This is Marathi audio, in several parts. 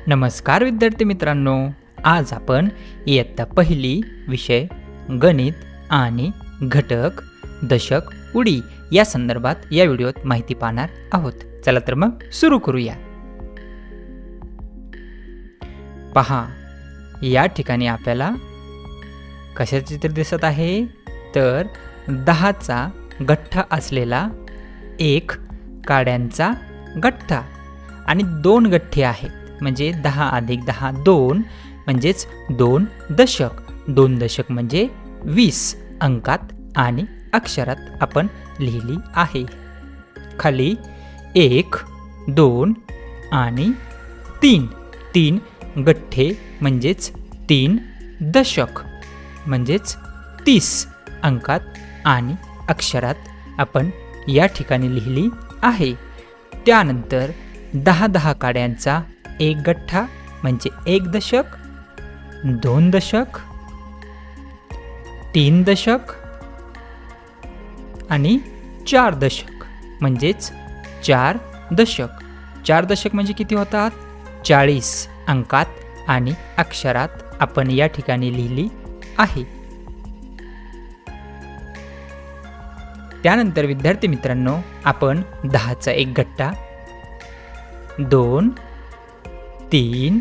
नमस्कार विद्यार्थी मित्रांनो, आज आपण इयत्ता पहिली विषय गणित आणि घटक दशक उडी या संदर्भात या व्हिडिओत माहिती पाहणार आहोत। चला तर मग सुरू करूया। पहा, या ठिकाणी आपल्याला कशाचे चित्र दिसत आहे तर 10चा गठ्ठा असलेला एक काड्यांचा गठ्ठा आणि दोन गठ्ठे आहेत, म्हणजे 10 अधिक 10 2 म्हणजेच 2 दशक। 2 दशक म्हणजे 20 अंकात आणि अक्षरात आपण लिहिली आहे। खाली 1 2 आणि 3 3 गठ्ठे म्हणजेच 3 दशक म्हणजेच 30 अंकात आणि अक्षरात आपण या ठिकाणी लिहिली आहे। त्यानंतर 10 काड्यांचा एक गठ्ठा म्हणजे 1 दशक, 2 दशक, 3 दशक आणि 4 दशक म्हणजेच 4 दशक। 4 दशक म्हणजे किती होतात? 40 अंकात आणि अक्षरात आपण या ठिकाणी लिहिली आहे। त्यानंतर विद्यार्थी मित्रांनो, आपण 10चा एक गठ्ठा 2 3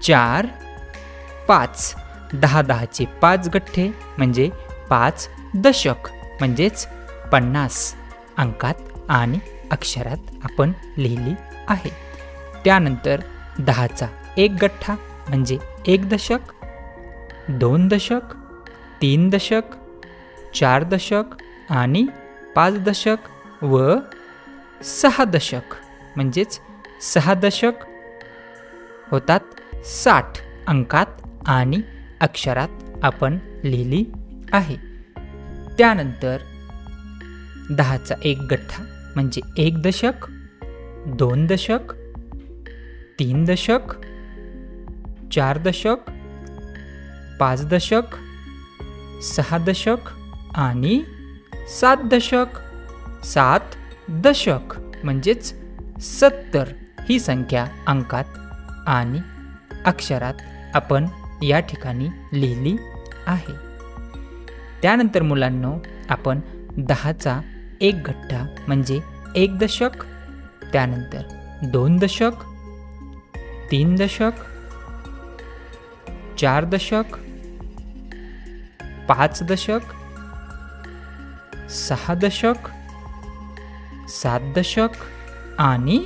4 5 10 चे 5 गठ्ठे म्हणजे 5 दशक म्हणजेच 50 अंकात आणि अक्षरात आपण लिहिली आहे। त्यानंतर 10चा एक गठ्ठा म्हणजे 1 दशक, 2 दशक, 3 दशक, 4 दशक आणि 5 दशक व 6 दशक म्हणजेच 6 दशक होतात 60 अंकात आणि अक्षरात आपण लिहिली आहे। त्यानंतर 10चा एक गठ्ठा म्हणजे 1 दशक, 2 दशक, 3 दशक, 4 दशक, 5 दशक, 6 दशक आणि 7 दशक। 7 दशक म्हणजेच 70 ही संख्या अंकात आणि अक्षरात आपण या ठिकाणी लिहिली आहे। त्यानंतर मुलांनो, आपण 10चा एक गठ्ठा म्हणजे 1 दशक, त्यानंतर 2 दशक, 3 दशक, 4 दशक, 5 दशक, 6 दशक, 7 दशक आणि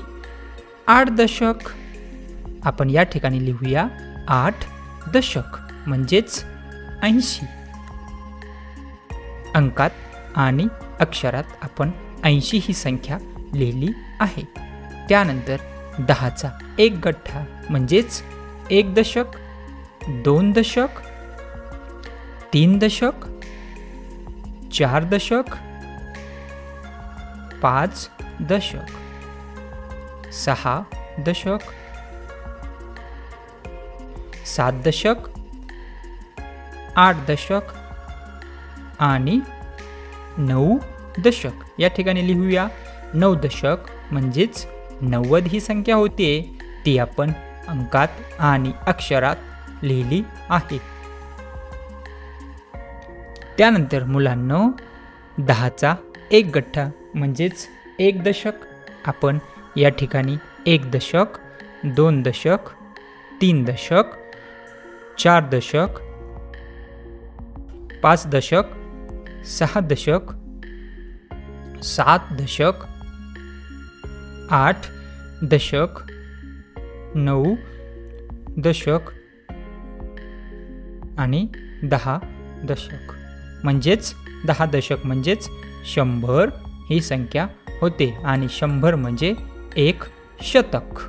8 दशक। आपण या ठिकाणी लिहूया 8 दशक म्हणजेच 80 अंकात आणि अक्षरात आपण 80 ही संख्या लिहिली आहे। त्यानंतर 10चा एक गठ्ठा म्हणजेच 1 दशक, 2 दशक, 3 दशक, 4 दशक, 5 दशक, 6 दशक, 7 दशक, 8 दशक आणि 9 दशक। या ठिकाणी लिहूया 9 दशक म्हणजेच 90 ही संख्या होते, ती आपण अंकात आणि अक्षरात लिहिली आहे। त्यानंतर मुलांनो, 10चा एक गठ्ठा म्हणजेच 1 दशक, आपण या ठिकाणी 1 दशक, 2 दशक, 3 दशक, 4 दशक, 5 दशक, 6 दशक, 7 दशक, 8 दशक, 9 दशक आणि 10 दशक म्हणजेच 10 दशक म्हणजेच 100 ही संख्या होते आणि 100 म्हणजे 1 शतक।